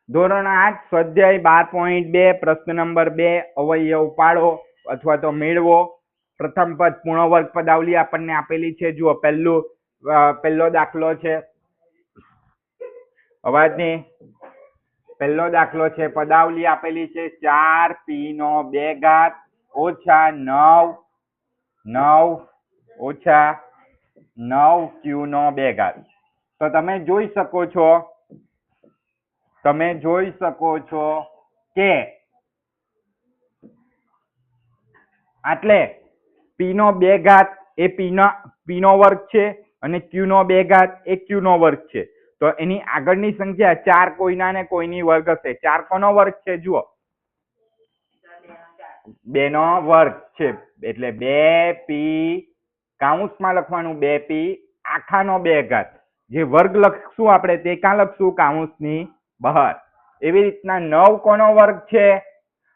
ધોરણ 8 સ્વાધ્યાય 12.2 પ્રશ્ન નંબર 2 અવયવ પાડો અથવા તો મેળવો. પ્રથમ પદ પૂર્ણ વર્ગ પદાવલી આપણને આપેલી છે. જુઓ પહેલો દાખલો છે અવાજની પહેલો દાખલો છે. પદાવલી આપેલી છે 4p નો 2 ઘાત ઓછા 9 ઓછા 9q નો 2 ઘાત. તો તમે જોઈ શકો છો કે આટલે p નો 2 ઘાત એ p નો વર્ગ છે અને q નો 2 ઘાત એ q નો વર્ગ છે. તો એની આગળની સંખ્યા 4 કોઈના ને કોઈની વર્ગ હશે. 4 કોનો વર્ગ છે? જુઓ 2 નો વર્ગ છે એટલે 2p કાઉન્સમાં લખવાનું 2p આખાનો 2 ઘાત. જે વર્ગ લખશું આપણે તે ક્યાં લખશું? કાઉન્સની બહાર. એવી રીતના 9 કોનો વર્ગ છે?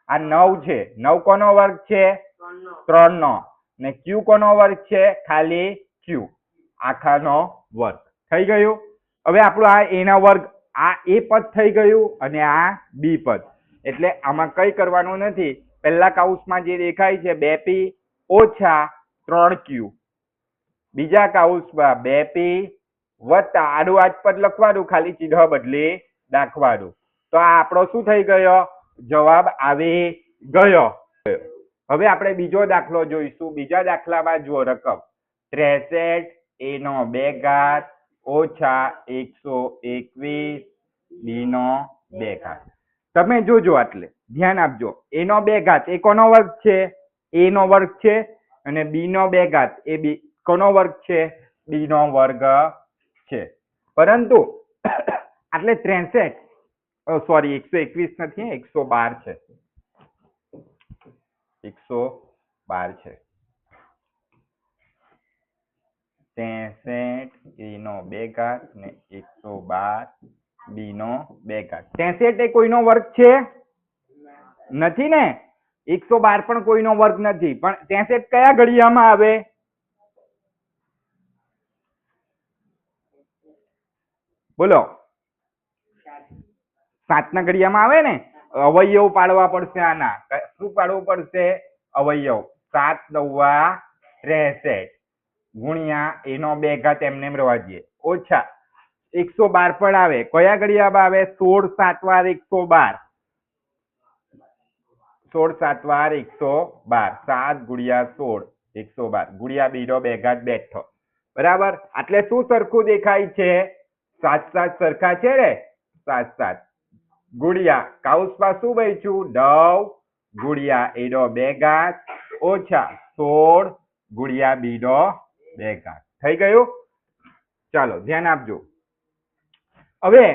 આ 9 છે. 9 કોનો વર્ગ છે? 3 નો. ને q કોનો વર્ગ છે? ખાલી q આખાનો વર્ગ. થઈ ગયું? હવે આપણું આ a ના વર્ગ, આ a પદ થઈ ગયું અને આ b પદ. એટલે આમાં કઈ કરવાનું નથી. પહેલા કાઉન્સમાં જે દેખાય છે 2p ઓછા 3q, બીજા કાઉન્સમાં 2p વત્તા આડું આજ પદ લખવાનું, ખાલી ચિહ્ન બદલી નાખવાનું. તો આ આપણો શું થઈ ગયો? જવાબ આવી ગયો. હવે આપણે બીજો દાખલો જોઈશું. બીજા દાખલામાં જુઓ રકમ 63 a નો 2 ઘાત ઓછા 121 b નો 2 ઘાત. તમે જોજો, આટલે ધ્યાન આપજો. a નો 2 ઘાત એ કોનો વર્ગ છે? a નો વર્ગ છે. અને b નો 2 ઘાત એ કોનો વર્ગ છે? b નો વર્ગ છે. પરંતુ આટલે 63 સોરી 121 નથી, 112 છે. 112 છે. 63 a નો 2 ઘાત ને 112 b નો 2 ઘાત. 63 એ કોઈનો વર્ગ છે? નથી ને. 112 પણ કોઈનો વર્ગ નથી. પણ 63 કયા ઘડિયામાં આવે? બોલો. 7 ના ઘડિયામાં આવે ને. અવયવ પાડવા પડશે આના. શું પાડવું પડશે? અવયવ. 7 9 63 ગુણ્યા a નો 2 ઘાત એમને એમ રહેવા દઈએ ઓછા 112 પણ આવે. કયા ઘડિયામાં આવે? 16 7 વાર 112. 16 7 વાર 112. 7 ગુણ્યા 16 112 ગુણ્યા b નો 2 ઘાત બેઠો. બરાબર. એટલે શું સરખું દેખાય છે? 7 7 સરખા છે ને. 7 7 ગુણ્યા કાઉન્સમાં શું બચ્યું? 9 ગુણ્યા a નો 2 ઘાત ઓછા 16 ગુણ્યા b નો 2 ઘાત. થઈ ગયું? ચાલો ધ્યાન આપજો. હવે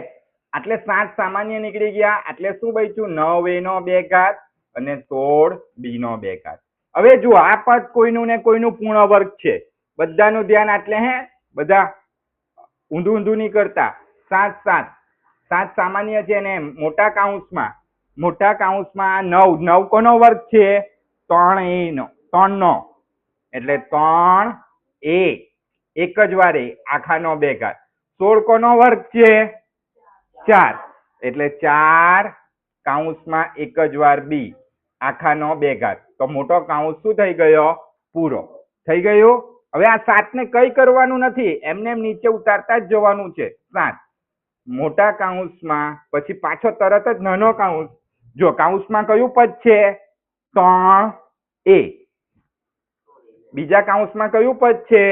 આટલે 7 સામાન્ય નીકળી ગયા. એટલે શું બચ્યું? 9 a નો 2 ઘાત અને 16 b નો 2 ઘાત. હવે જુઓ, આ પદ કોઈનું ને કોઈનું પૂર્ણ વર્ગ છે. બધાનું ધ્યાન આટલે બધા ઊંધું નહીં કરતા. 7 7 7 સામાન્ય છે ને મોટા કાઉન્સમાં 9 કોનો વર્ગ છે? 3 નો. એટલે 3 a એક જ વારે આખાનો 2 ઘાત. 16 કોનો વર્ગ છે? 4 એટલે 4 કાઉન્સમાં એક જ વાર b આખાનો 2 ઘાત. તો મોટો કાઉન્સ શું થઈ ગયો? પૂરો થઈ ગયું. હવે આ 7 ને કઈ કરવાનું નથી, એમને એમ નીચે ઉતારતા જ જવાનું છે. 7 મોટા કાઉન્સમાં પછી પાછો તરત જ નાનો કાઉન્સ. જો કાઉન્સમાં કયું પદ છે? 3a. બીજા કાઉન્સમાં કયું પદ છે?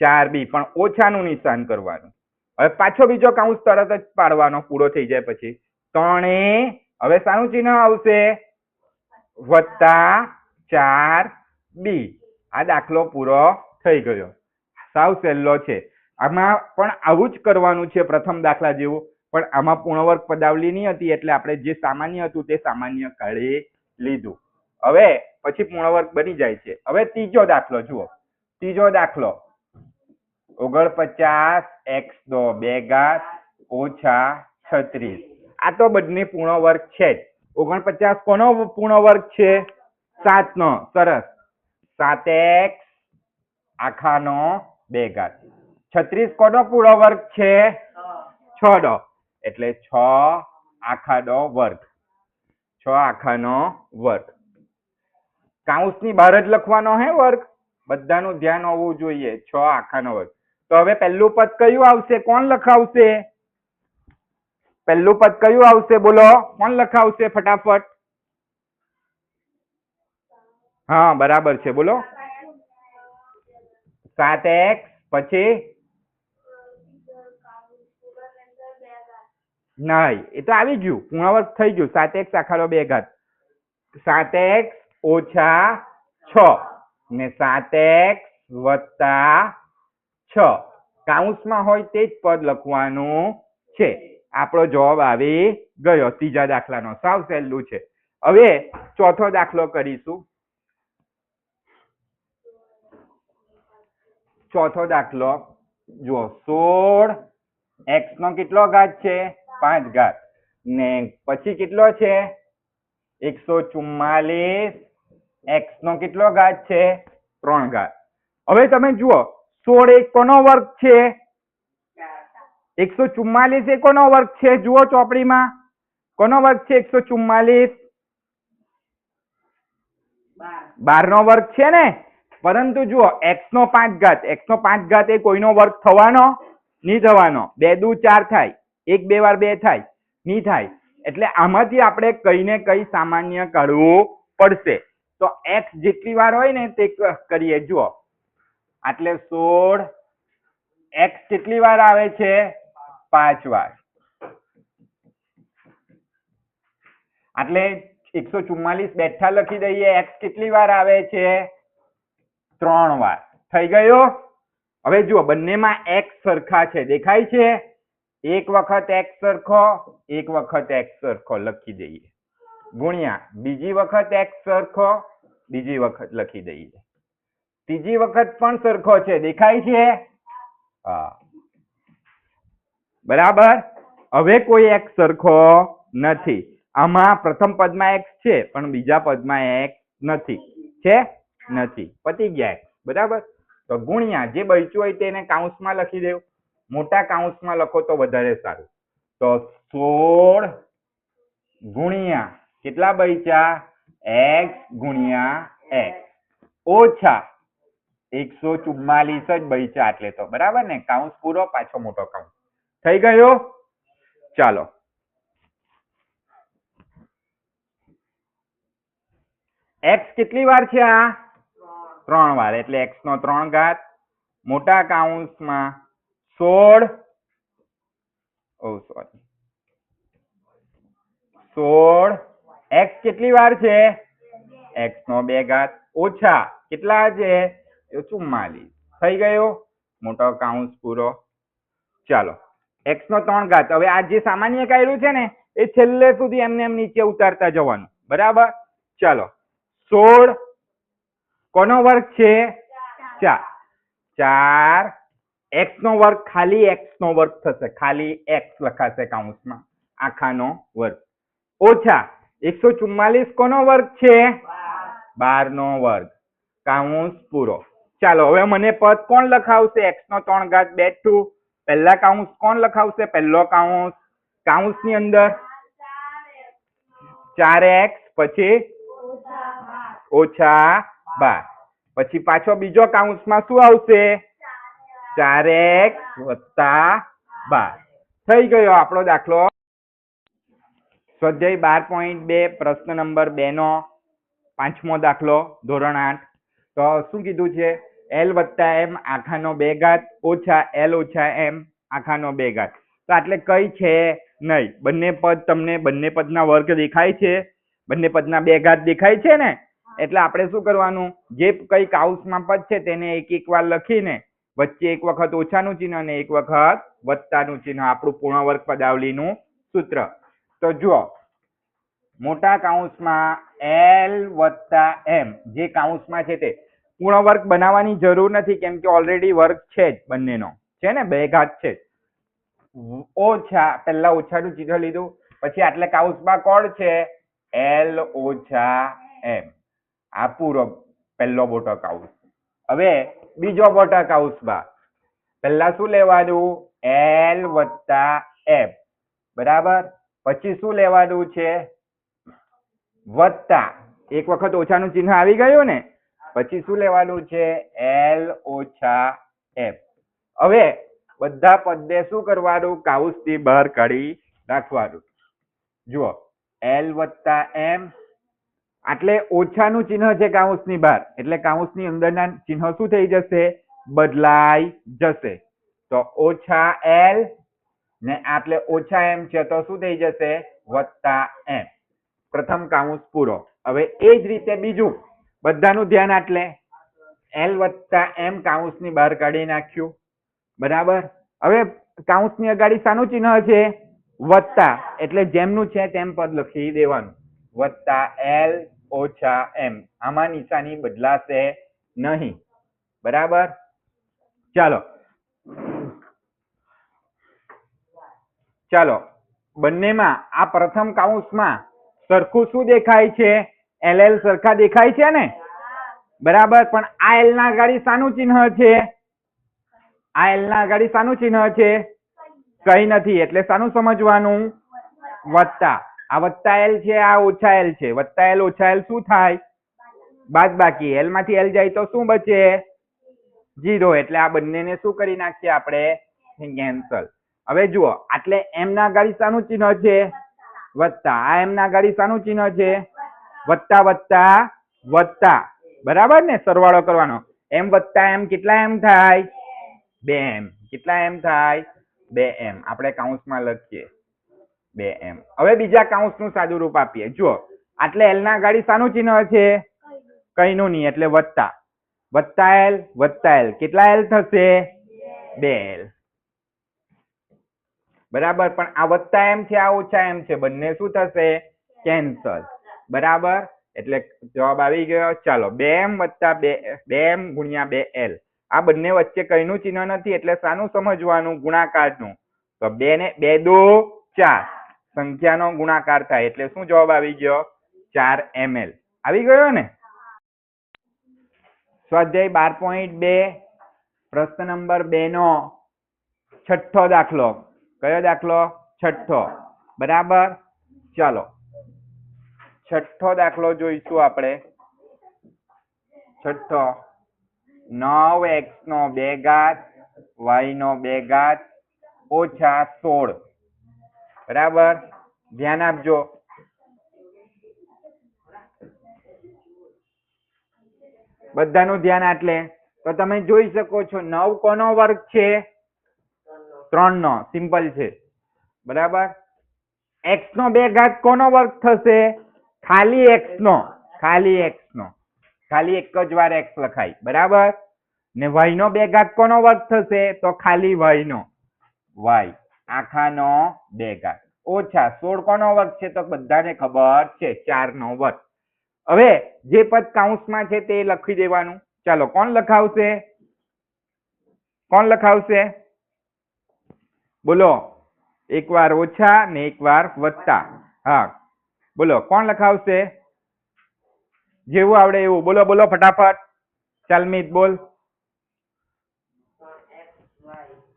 4b. પણ ઓછાનું નિશાન કરવાનું. હવે પાછો બીજો કાઉન્સ તરત જ પાડવાનો પૂરો થઈ જાય પછી. 3a. હવે શાનું ચિહ્ન આવશે? વત્તા 4b. આ દાખલો પૂરો થઈ ગયો. સાવ સહેલો છે. આમાં પણ આવું જ કરવાનું છે પ્રથમ દાખલા જેવું. પણ આમાં પૂર્ણવર્ગ પદાવલી નહીં હતી એટલે આપણે જે સામાન્ય હતું તે સામાન્ય કાઢી લીધું. હવે પછી પૂર્ણવર્ગ બની જાય છે. હવે ત્રીજો દાખલો જુઓ. ત્રીજો દાખલો 49 x નો 2 ઘાત ઓછા 36. આ તો બંને પૂર્ણ વર્ગ છે જ. 49 કોનો પૂર્ણ વર્ગ છે? 7 નો. સરસ. 7x આખાનો 2 ઘાત. 36 કોનો પૂર્ણ વર્ગ છે? 6 નો. એટલે 6 આખાનો વર્ગ. 6 આખાનો વર્ગ. કાઉન્સની બહાર જ લખવાનો હે વર્ગ. બધાનું ધ્યાન હોવું જોઈએ. 6 આખાનો વર્ગ. તો હવે પહેલું પદ કયું આવશે? કોણ લખાવશે? પહેલું પદ કયું આવશે? બોલો, કોણ લખાવશે ફટાફટ? હા, બરાબર છે, બોલો. 7x પછી નહીં, એ તો આવી ગયું, પૂર્ણ વર્ગ થઈ ગયું. 7x આખાનો 2 ઘાત. 7x ઓછા 6 ને 7x વત્તા 6 કાઉન્સમાં હોય તે જ પદ લખવાનું છે. આપણો જવાબ આવી ગયો ત્રીજા દાખલાનો. સાવ સહેલું છે. હવે ચોથો દાખલો કરીશું. ચોથો દાખલો જુઓ. 16x નો કેટલો ઘાત છે? 5 ઘાત. ને પછી કેટલો છે? 144. x નો કેટલો ઘાત છે? 3 ઘાત. હવે તમે જુઓ, 16 એ કોનો વર્ગ છે? 144 એ કોનો વર્ગ છે? જુઓ ચોપડીમાં, કોનો વર્ગ છે 144? 12 નો વર્ગ છે ને. પરંતુ જુઓ, x નો 5 ઘાત, x નો 5 ઘાત એ કોઈનો વર્ગ થવાનો નહીં થવાનો. 2 દુ 4 થાય, 1 2 વાર 2 થાય, નહીં થાય. એટલે આમાંથી આપણે કઈ ને કઈ સામાન્ય કાઢવું પડશે. તો x જેટલી વાર હોય ને તે કરીએ. જુઓ, એટલે 16 x કેટલી વાર આવે છે? 5 વાર. એટલે 144 બેઠા લખી દઈએ. x કેટલી વાર આવે છે? 3 વાર. થઈ ગયો? હવે જુઓ, બંનેમાં x સરખા છે, દેખાય છે? એક વખત x સરખો, એક વખત x સરખો લખી દઈએ. ગુણ્યા બીજી વખત x સરખો, બીજી વખત લખી દઈએ. ત્રીજી વખત પણ સરખો છે, દેખાય છે? હા, બરાબર. હવે કોઈ x સરખો નથી. આમાં પ્રથમ પદમાં x છે પણ બીજા પદમાં x નથી. છે? નથી. પતી ગયા x. બરાબર. તો ગુણ્યા જે બચ્યું હોય તેને કાઉન્સમાં લખી દેવું. મોટા કાઉન્સમાં લખો તો વધારે સારું. તો 16 ગુણ્યા કેટલા બચ્યા? x ગુણ્યા x ઓછા 144 જ બચ્યા એટલે તો. બરાબર ને? કાઉન્સ પૂરો, પાછો મોટો કાઉન્સ. થઈ ગયો? ચાલો. x કેટલી વાર છે? આ 3 વાર. એટલે x નો 3 ઘાત મોટા કાઉન્સમાં 16 x કેટલી વાર છે? x નો 2 ઘાત ઓછા કેટલા છે? 44. થઈ ગયો? મોટો કાઉન્સ પૂરો. ચાલો, x નો 3 ઘાત. હવે આ જે સામાન્ય કાઢ્યું છે ને એ છેલ્લે સુધી એમને એમ નીચે ઉતારતા જવાનું. બરાબર. ચાલો, 16 કોનો વર્ગ છે? 4. 4 x નો વર્ગ, ખાલી x નો વર્ગ થશે. ખાલી x લખાશે કાઉન્સમાં, આખાનો વર્ગ. ઓછા 144 કોનો વર્ગ છે? 12 નો વર્ગ. કાઉન્સ પૂરો. ચાલો, હવે મને પદ કોણ લખાવશે? x નો 3 ઘાત બેઠું. પહેલા કાઉન્સ કોણ લખાવશે? પહેલો કાઉન્સ. કાઉન્સની અંદર 4x પછી ઓછા 12. પછી પાછો બીજો કાઉન્સમાં શું આવશે? 4x વત્તા 12. થઈ ગયો આપણો દાખલો. સ્વાધ્યાય 12.2 પ્રશ્ન નંબર 2 નો 5મો દાખલો, ધોરણ 8. તો શું કીધું છે? l વત્તા m આખાનો 2 ઘાત ઓછા l ઓછા m આખાનો 2 ઘાત. તો એટલે કઈ છે નહીં. બંને પદ તમને બંને પદના વર્ગ દેખાય છે? બંને પદના 2 ઘાત દેખાય છે ને? એટલે આપણે શું કરવાનું? જે કઈ કાઉન્સમાં પદ છે તેને એક એક વાર લખીને વચ્ચે એક વખત ઓછાનું ચિહ્ન અને એક વખત વત્તાનું ચિહ્ન, આપણું પૂર્ણ વર્ગ પદાવલીનું સૂત્ર. તો જુઓ, મોટા કાઉન્સમાં l વત્તા m જે કાઉન્સમાં છે તે પૂર્ણ વર્ગ બનાવવાની જરૂર નથી, કેમ કે ઓલરેડી વર્ગ છે જ બંનેનો. છે ને? 2 ઘાત છે. ઓછા, પહેલા ઓછાનું ચિહ્ન લીધું, પછી આટલે કાઉન્સમાં કોણ છે? l ઓછા m. આ પૂરો પહેલો મોટો કાઉન્સ. હવે બીજો મોટા કાઉન્સમાં પહેલા શું લેવાનું? l વત્તા m. બરાબર. પછી શું લેવાનું છે? વત્તા. એક વખત ઓછાનું ચિહ્ન આવી ગયું ને, પછી શું લેવાનું છે? L ઓછા M. હવે બધા પદને શું કરવાનું? કાઉન્સની બહાર કાઢી નાખવાનું. જુઓ, L વત્તા M, એટલે ઓછાનું ચિહ્ન છે કાઉન્સની બહાર, એટલે કાઉન્સની અંદરના ચિહ્ન શું થઈ જશે? બદલાઈ જશે. તો ઓછા L ને આટલે ઓછા M છે તો શું થઈ જશે? વત્તા M. પ્રથમ કાઉન્સ પૂરો. હવે એ જ રીતે બીજું બધાનું ધ્યાન, આટલે L વત્તા M કાઉન્સની બહાર કાઢી નાખ્યું. બરાબર. હવે કાઉન્સની અગાડી શાનું ચિહ્ન છે? વત્તા, એટલે જેમનું છે તેમ પદ લખી દેવાનું. વત્તા L ઓછા M. આમાં નિશાની બદલાશે નહીં. બરાબર. ચાલો ચાલો બંનેમાં આ પ્રથમ કાઉન્સમાં સરખું શું દેખાય છે? LL સરખા દેખાય છે ને? બરાબર. પણ આ L ના આગળ શાનું ચિહ્ન છે? આ L ના આગળ શાનું ચિહ્ન છે? કઈ નથી, એટલે શાનું સમજવાનું? વત્તા. આ વત્તા L છે, આ ઓછા L છે. વત્તા L ઓછા L શું થાય? બાદબાકી. L માંથી L જાય તો શું બચે? 0. એટલે આ બંનેને શું કરી નાખીએ આપણે? કેન્સલ. હવે જુઓ, આટલે M ના આગળ શાનું ચિહ્ન છે? વત્તા. આ M ના આગળ શાનું ચિહ્ન છે? વત્તા વત્તા વત્તા. બરાબર ને? સરવાળો કરવાનો. M વત્તા M કેટલા M થાય? 2M. કેટલા M થાય? 2M. આપણે કાઉન્સમાં લખીએ 2M. હવે બીજા કાઉન્સનું સાદું રૂપ આપીએ. જુઓ, આટલે L ના આગળ શાનું ચિહ્ન છે? કઈનું નહીં, એટલે વત્તા. વત્તા L વત્તા L કેટલા L થશે? 2L. બરાબર. પણ આ વત્તા M છે, આ ઓછા M છે, બંને શું થશે? કેન્સલ. બરાબર. એટલે જવાબ આવી ગયો. ચાલો, 2M વત્તા 2M ગુણ્યા 2L. આ બંને વચ્ચે કઈનું ચિહ્ન નથી, એટલે શાનું સમજવાનું? ગુણાકારનું. તો 2 ને 2 2 4 સંખ્યાનો ગુણાકાર થાય, એટલે શું જવાબ આવી ગયો? 4ml. આવી ગયો ને? સ્વાધ્યાય 12.2 પ્રશ્ન નંબર 2 નો છઠ્ઠો દાખલો. કયો દાખલો? છઠ્ઠો. બરાબર. ચાલો છઠ્ઠો દાખલો જોઈશું આપણે. છઠ્ઠો. 9x નો 2 ઘાત y નો 2 ઘાત ઓછા 16. બરાબર. ધ્યાન આપજો. બધાનું ધ્યાન. આટલે તો તમે જોઈ શકો છો 9 કોનો વર્ગ છે? 3 નો. સિમ્પલ છે. બરાબર. x નો 2 ઘાત કોનો વર્ગ થશે? ખાલી x નો. ખાલી x નો. ખાલી એક જ વાર x લખાય. બરાબર. ને y નો 2 ઘાત કોનો વર્ગ થશે? તો ખાલી y નો. y આખાનો 2 ઘાત ઓછા 16 કોનો વર્ગ છે? તો બધાને ખબર છે 4 નો વર્ગ. હવે જે પદ કાઉન્સમાં છે તે લખી દેવાનું. ચાલો, કોણ લખાવશે? કોણ લખાવશે? બોલો. એક વાર ઓછા ને એક વાર વત્તા. હા, બોલો કોણ લખાવશે? જેવું આવડે એવું. બોલો બોલો ફટાફટ. ચાલ મિત બોલ.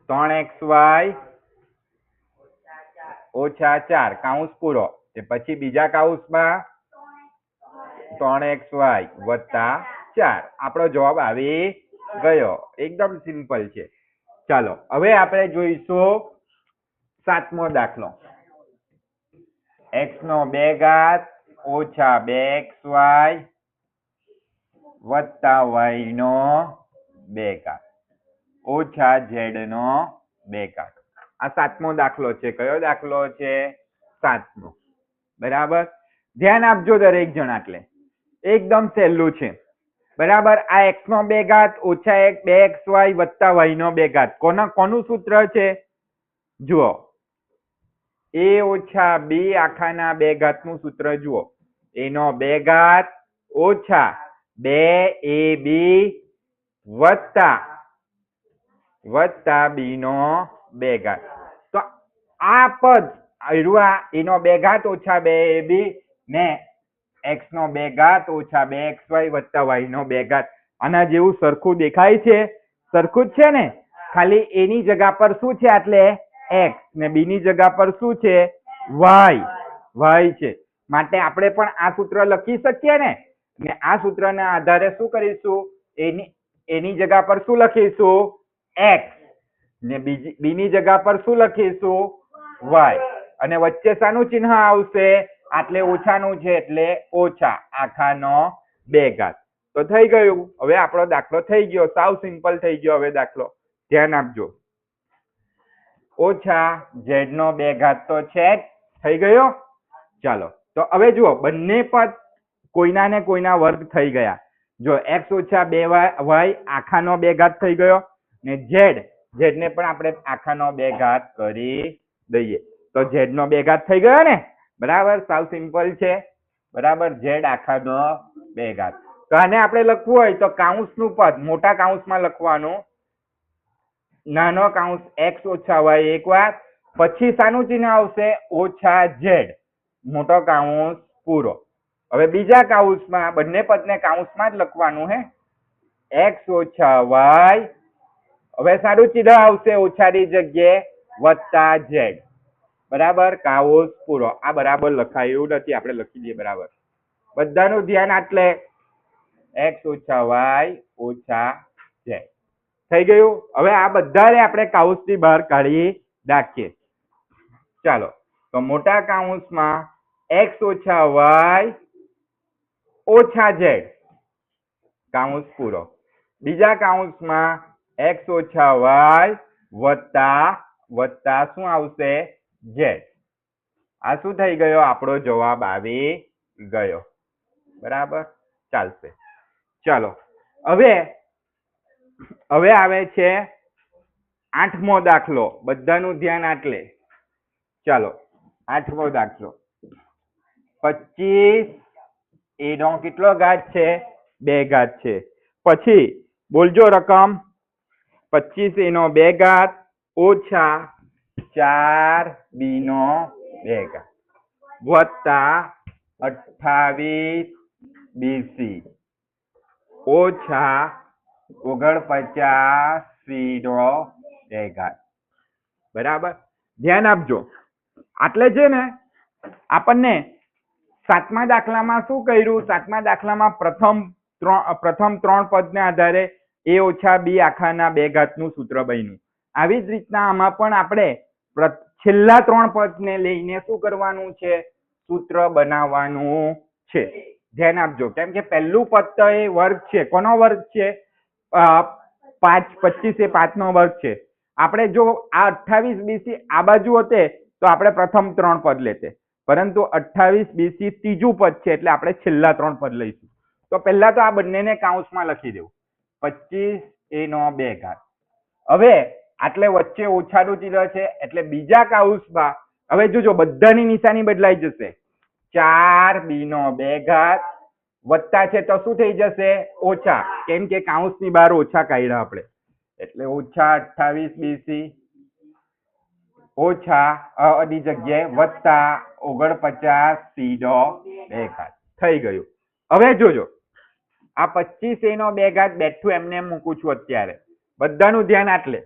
3xy ઓછા 4 કાઉન્સ પૂરો. તે પછી બીજા કાઉન્સમાં 3xy વત્તા 4. આપણો જવાબ આવી ગયો. એકદમ સિમ્પલ છે. ચાલો, હવે આપણે જોઈશું 7મો દાખલો. x નો 2 ઘાત ઓછા 2xy વત્તા y નો 2 ઘાત ઓછા z નો 2 ઘાત. આ 7મો દાખલો છે. કયો દાખલો છે? 7મો. બરાબર. ધ્યાન આપજો દરેક જણ. આટલે એકદમ સહેલું છે. બરાબર. આ x નો 2 ઘાત ઓછા 2xy વત્તા y નો 2 ઘાત કોનું સૂત્ર છે? જુઓ, a ઓછા b આખાના 2 ઘાત નું સૂત્ર જુઓ. a નો 2 ઘાત ઓછા 2ab વત્તા b નો 2 ઘાત. તો આ પદ a નો 2 ઘાત ઓછા 2ab ને x નો 2 ઘાત ઓછા 2xy વત્તા y નો 2 ઘાત આના જેવું સરખું દેખાય છે? સરખું જ છે ને? ખાલી એની જગ્યા પર શું છે? એટલે x ને b ની જગ્યા પર શું છે y છે માટે આપણે પણ આ સૂત્ર લખી શકીએ ને આ સૂત્રના આધારે શું કરીશું એની જગ્યા પર શું લખીશું x ને b ની જગ્યા પર શું લખીશું y અને વચ્ચે શાનું ચિહ્ન આવશે આટલે ઓછાનું છે એટલે ઓછા આખાનો 2 ઘાત તો થઈ ગયું હવે આપણો દાખલો થઈ ગયો સાવ સિમ્પલ થઈ ગયો હવે દાખલો ધ્યાન આપજો ઓછા z નો 2 ઘાત તો છે જ થઈ ગયો ચાલો તો હવે જુઓ બંને પદ કોઈના ને કોઈના વર્ગ થઈ ગયા જો x ઓછા 2y આખાનો 2 ઘાત થઈ ગયો ને z ને પણ આપણે આખાનો 2 ઘાત કરી દઈએ તો z નો 2 ઘાત થઈ ગયો ને બરાબર સાવ સિમ્પલ છે બરાબર z આખાનો 2 ઘાત તો આને આપણે લખવું હોય તો કાઉંસનું પદ મોટા કાઉંસમાં લખવાનું નાનો કાઉંસ x ઓછા y એક વાર પછી શાનું ચિહ્ન આવશે ઓછા z મોટો કાઉંસ પૂરો હવે બીજા કાઉંસમાં બંને પદને કાઉંસમાં જ લખવાનું હે x ઓછા y હવે સારું ચિહ્ન આવશે ઓછાની જગ્યાએ વત્તા z બરાબર કાઉંસ પૂરો આ બરાબર લખાયું નથી આપણે લખી દઈએ બરાબર બધાનું ધ્યાન આટલે x ઓછા y ઓછા z થઈ ગયું હવે આ બધાને આપણે કાઉંસની બહાર કાઢી નાખીએ ચાલો તો મોટા કાઉંસમાં x ઓછા y ઓછા z કાઉંસ પૂરો બીજા કાઉંસમાં x ઓછા y વત્તા શું આવશે z આ શું થઈ ગયો આપણો જવાબ આવી ગયો બરાબર ચાલશે ચાલો હવે આવે છે 8મો દાખલો બધાનું ધ્યાન આટલે ચાલો 8મો દાખલો 25 એનો કેટલો ઘાત છે 2 ઘાત છે પછી બોલજો રકમ 25 એનો 2 ઘાત ઓછા 4b નો 2 ઘાત વત્તા 28 bc ઓછા 49 c નો 2 ઘાત બરાબર ધ્યાન આપજો આટલે છે ને આપણને 7મા દાખલામાં શું કર્યું 7મા દાખલામાં પ્રથમ 3 પદને આધારે a ઓછા b આખાના 2 ઘાતનું સૂત્ર બન્યું આવી જ રીતના આમાં પણ આપણે છેલ્લા 3 પદને લઈને શું કરવાનું છે સૂત્ર બનાવવાનું છે ધ્યાન આપજો કેમ કે પહેલું પદ તો એ વર્ગ છે કોનો વર્ગ છે 25 એ 5 નો વર્ગ છે આપણે જો આ 28 BC આ બાજુ હોતે તો આપણે પ્રથમ 3 પદ લેતે પરંતુ 28 BC ત્રીજું પદ છે એટલે આપણે છેલ્લા 3 પદ લઈશું તો પહેલા તો આ બંનેને કાઉંસમાં લખી દેવું 25 a નો 2 ઘાત હવે આટલે વચ્ચે ઓછાનું ચિહ્ન છે એટલે બીજા કાઉંસમાં હવે જોજો બધાની નિશાની બદલાઈ જશે 4b નો 2 ઘાત વત્તા છે તો શું થઈ જશે ઓછા કેમ કે કાઉંસની બહાર ઓછા કાઢ્યા આપણે એટલે ઓછા 28 BC ઓછા ની જગ્યાએ વત્તા 49 c નો 2 ઘાત થઈ ગયું હવે જોજો આ 25 a નો 2 ઘાત બેઠું એમને મૂકું છું અત્યારે બધાનું ધ્યાન આટલે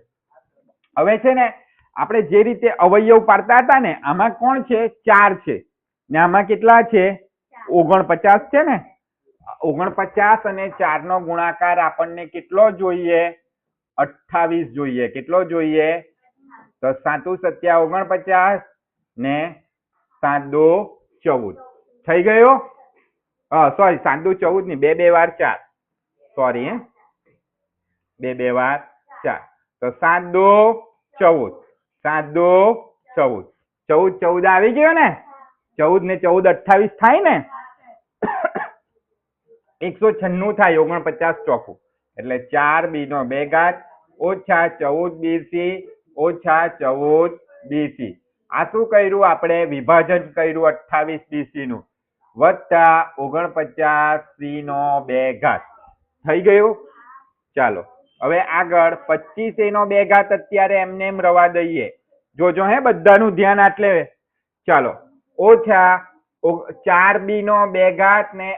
હવે છે ને આપણે જે રીતે અવયવ પાડતા હતા ને આમાં કોણ છે 4 છે ને આમાં કેટલા છે 49 છે ને 49 અને 4 નો ગુણાકાર આપણને કેટલો જોઈએ 28 જોઈએ કેટલો જોઈએ તો 7 × 7 = 49 ને 7 × 2 = 14 થઈ ગયો સોરી 7 × 2 = 14 ની 2 વાર 4 સોરી 2 વાર 4 તો 7 × 2 = 14 7 × 2 = 14 14 આવી ગયો ને 14 ને 14 28 થાય ને 196 થાય 49 ચોખ્ખું એટલે 4b નો 2 ઘાત ઓછા 14 BC ઓછા 14 BC આ શું કર્યું આપણે વિભાજન કર્યું 28 BC નું વત્તા 49 c નો 2 ઘાત થઈ ગયું ચાલો હવે આગળ 25 a નો 2 ઘાત અત્યારે એમને એમ રવા દઈએ જોજો હે બધાનું ધ્યાન આટલે ચાલો ઓછા 4b નો 2 ઘાત ને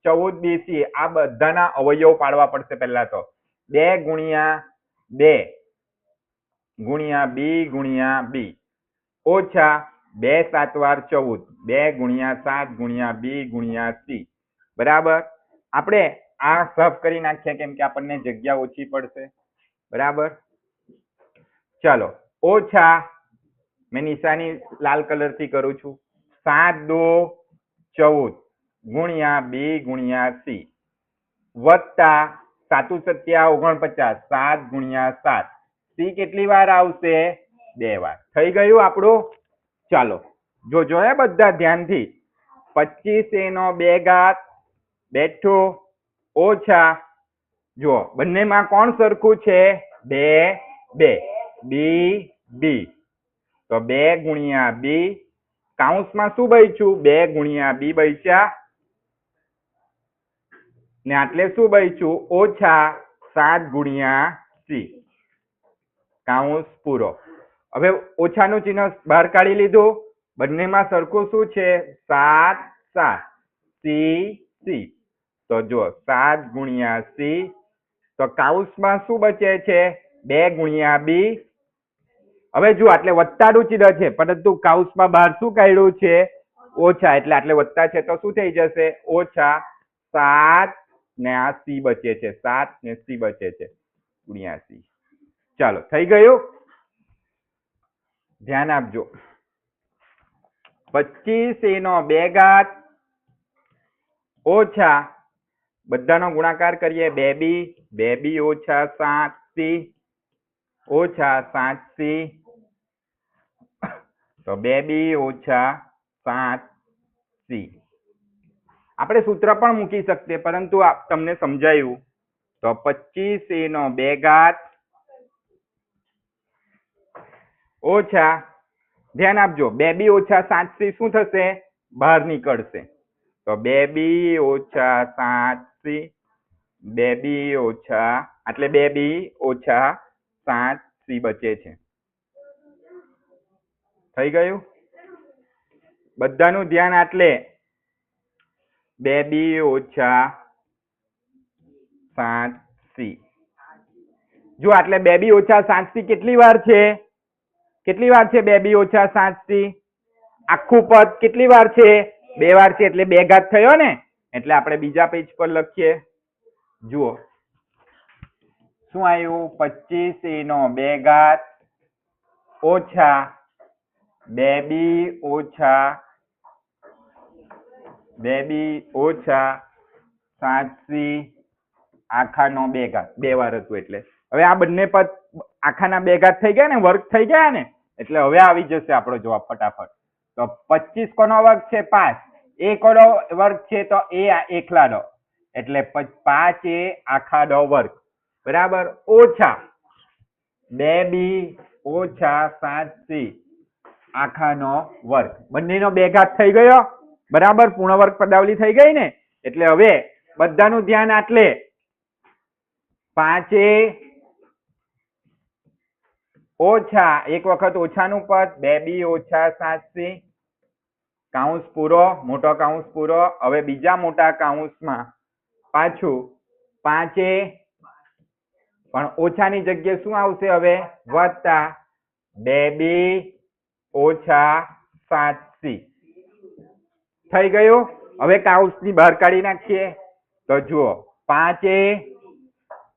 14 BC આ બધાના અવયવ પાડવા પડશે પહેલા તો 2 × 2 ગુણ્યા બી ગુણ્યા બી ઓછા 2 7 વાર 14 2 ગુણ્યા 7 ગુણ્યા બી ગુણ્યા સી બરાબર. આપણે આ સાફ કરી નાખીએ કેમ કે આપણને જગ્યા ઓછી પડશે બરાબર. ચાલો ઓછા મેં નિશાની લાલ કલર થી કરું છું 7 2 14 ગુણ્યા બી ગુણ્યા સી વત્તા 7 7 49 7 ગુણ્યા 7 સી કેટલી વાર આવશે 2 વાર. થઈ ગયું આપણું. ચાલો જોજો હે બધા ધ્યાનથી 25 નો 2 ઘાત બેઠું ઓછા જો બંનેમાં કોણ સરખું છે 2 2 બી બી તો 2 ગુણ્યા બી કાઉન્સમાં શું બચ્યું 2 ગુણ્યા બી બચ્યા ને આટલે શું બચ્યું ઓછા 7 ગુણ્યા સી કાઉન્સ પૂરો. હવે ઓછાનું ચિહ્ન બહાર કાઢી લીધું. બંનેમાં સરખું શું છે 7 7 સી સી તો જો 7 ગુણ્યા સી તો કાઉન્સમાં શું બચે છે 2 ગુણ્યા બી. હવે જો આટલે વત્તાનું ચિહ્ન છે પરંતુ કાઉન્સમાં બહાર શું કાઢ્યું છે ઓછા એટલે આટલે વત્તા છે તો શું થઈ જશે ઓછા 7 ને આ સી બચે છે 7 ને સી બચે છે ગુણ્યા સી. ચાલો થઈ ગયું. ધ્યાન આપજો 25 નો 2 ઘાત ઓછા બધાનો ગુણાકાર કરીએ 2 બી ઓછા 7 સી ઓછા 7 સી તો 2 બી ઓછા 7 સી. આપણે સૂત્ર પણ મૂકી શકીએ પરંતુ તમને સમજાયું તો 25 નો 2 ઘાત ઓછા ધ્યાન આપજો 2 બી ઓછા 7 સી શું થશે બહાર નીકળશે તો 2 બી ઓછા 7 સી 2 બી ઓછા એટલે 2 બી ઓછા 7 સી બચે છે. થઈ ગયું. બધાનું ધ્યાન આટલે 2 બી ઓછા 7 સી જો આટલે 2 બી ઓછા 7 સી કેટલી વાર છે 2 બી ઓછા 7 સી આખું પદ કેટલી વાર છે 2 વાર છે એટલે 2 ઘાત થયો ને એટલે આપણે બીજા પેજ પર લખીએ. જુઓ શું આવ્યું 25 નો 2 ઘાત ઓછા 2 બી ઓછા 7 સી આખાનો 2 ઘાત 2 વાર હતું એટલે હવે આ બંને પદ આખાના 2 ઘાત થઈ ગયા ને વર્ગ થઈ ગયા ને એટલે હવે આવી જશે આપણો જવાબ ફટાફટ. તો 25 કોનો વર્ગ છે 5 એ કોનો વર્ગ છે તો એ એકલાનો એટલે 5 એ આખાનો વર્ગ બરાબર ઓછા 2 બી ઓછા 7 સી આખાનો વર્ગ બંનેનો 2 ઘાત થઈ ગયો બરાબર. પૂર્ણ વર્ગ પદાવલી થઈ ગઈ ને એટલે હવે બધાનું ધ્યાન આટલે 5 એ ઓછા એક વખત ઓછાનું પદ 2 બી ઓછા 7 સી કાઉન્સ પૂરો મોટો કાઉન્સ પૂરો. હવે બીજા મોટા કાઉન્સમાં પાછું 5 એ પણ ઓછાની જગ્યાએ શું આવશે હવે વત્તા 2 બી ઓછા 7 સી થઈ ગયું. હવે કાઉન્સની બહાર કાઢી નાખીએ તો જુઓ 5 એ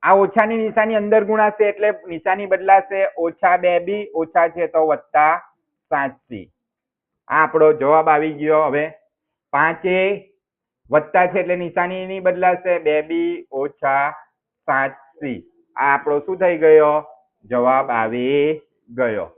આ ઓછાની નિશાની અંદર ગુણાશે એટલે નિશાની બદલાશે ઓછા 2 બી ઓછા છે તો વત્તા 7 સી આ આપણો જવાબ આવી ગયો. હવે 5 એ વત્તા છે એટલે નિશાની નહીં બદલાશે 2 બી ઓછા 7 સી આ આપણો શું થઈ ગયો જવાબ આવી ગયો.